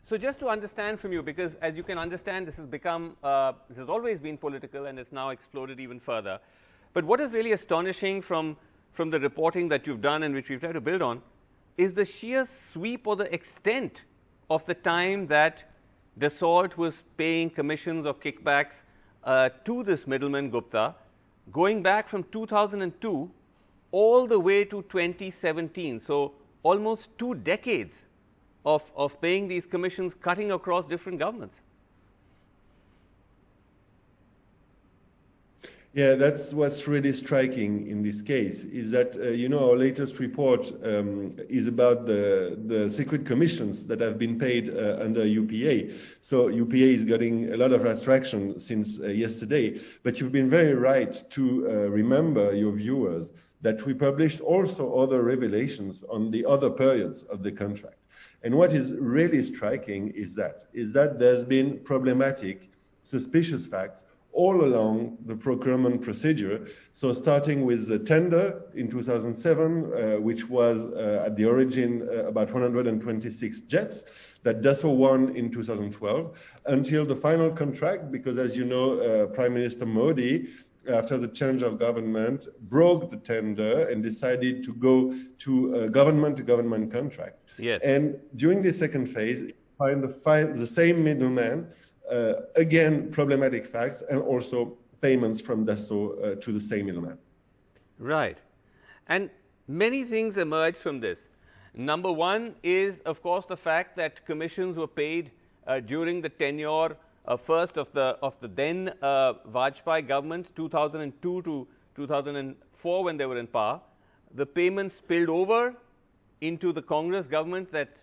So just to understand from you, because as you can understand, this has become, this has always been political and it's now exploded even further. But what is really astonishing from the reporting that you've done and which we've tried to build on is the sheer sweep or the extent of the time that Dassault was paying commissions or kickbacks to this middleman Gupta, going back from 2002 all the way to 2017. So almost 2 decades of paying these commissions, cutting across different governments. Yeah, that's what's really striking in this case, is that, you know, our latest report is about the secret commissions that have been paid under UPA. So UPA is getting a lot of attraction since yesterday. But you've been very right to remember your viewers that we published also other revelations on the other periods of the contract. And what is really striking is that there's been problematic, suspicious facts all along the procurement procedure. So starting with the tender in 2007, which was at the origin about 126 jets that Dassault won in 2012, until the final contract, because as you know, Prime Minister Modi, after the change of government, broke the tender and decided to go to a government-to-government contract. Yes. And during the second phase, find the same middleman, again, problematic facts, and also payments from Dassault to the same middleman. Right. And many things emerge from this. Number one is, of course, the fact that commissions were paid during the tenure first of the then Vajpayee government, 2002 to 2004, when they were in power. The payments spilled over into the Congress government that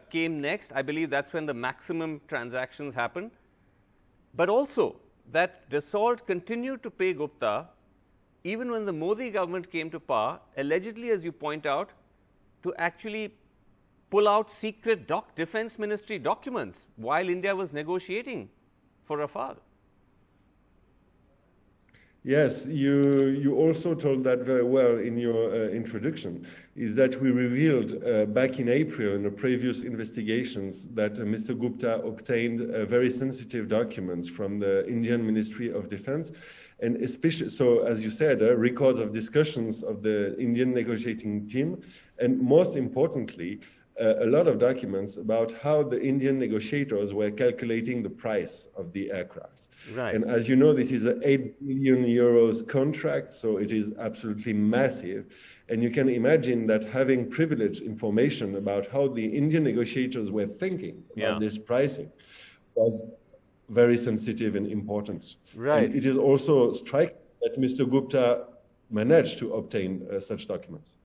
came next. I believe that's when the maximum transactions happened. But also that Dassault continued to pay Gupta even when the Modi government came to power, allegedly, as you point out, to actually pull out secret defense ministry documents while India was negotiating for Rafale. Yes, you also told that very well in your introduction, is that we revealed back in April in the previous investigations that Mr. Gupta obtained very sensitive documents from the Indian Ministry of Defense, and especially, so as you said, records of discussions of the Indian negotiating team, and most importantly, a lot of documents about how the Indian negotiators were calculating the price of the aircraft. Right. And as you know, this is an 8 billion euros contract, so it is absolutely massive. And you can imagine that having privileged information about how the Indian negotiators were thinking about this pricing was very sensitive and important. Right. And it is also striking that Mr. Gupta managed to obtain such documents.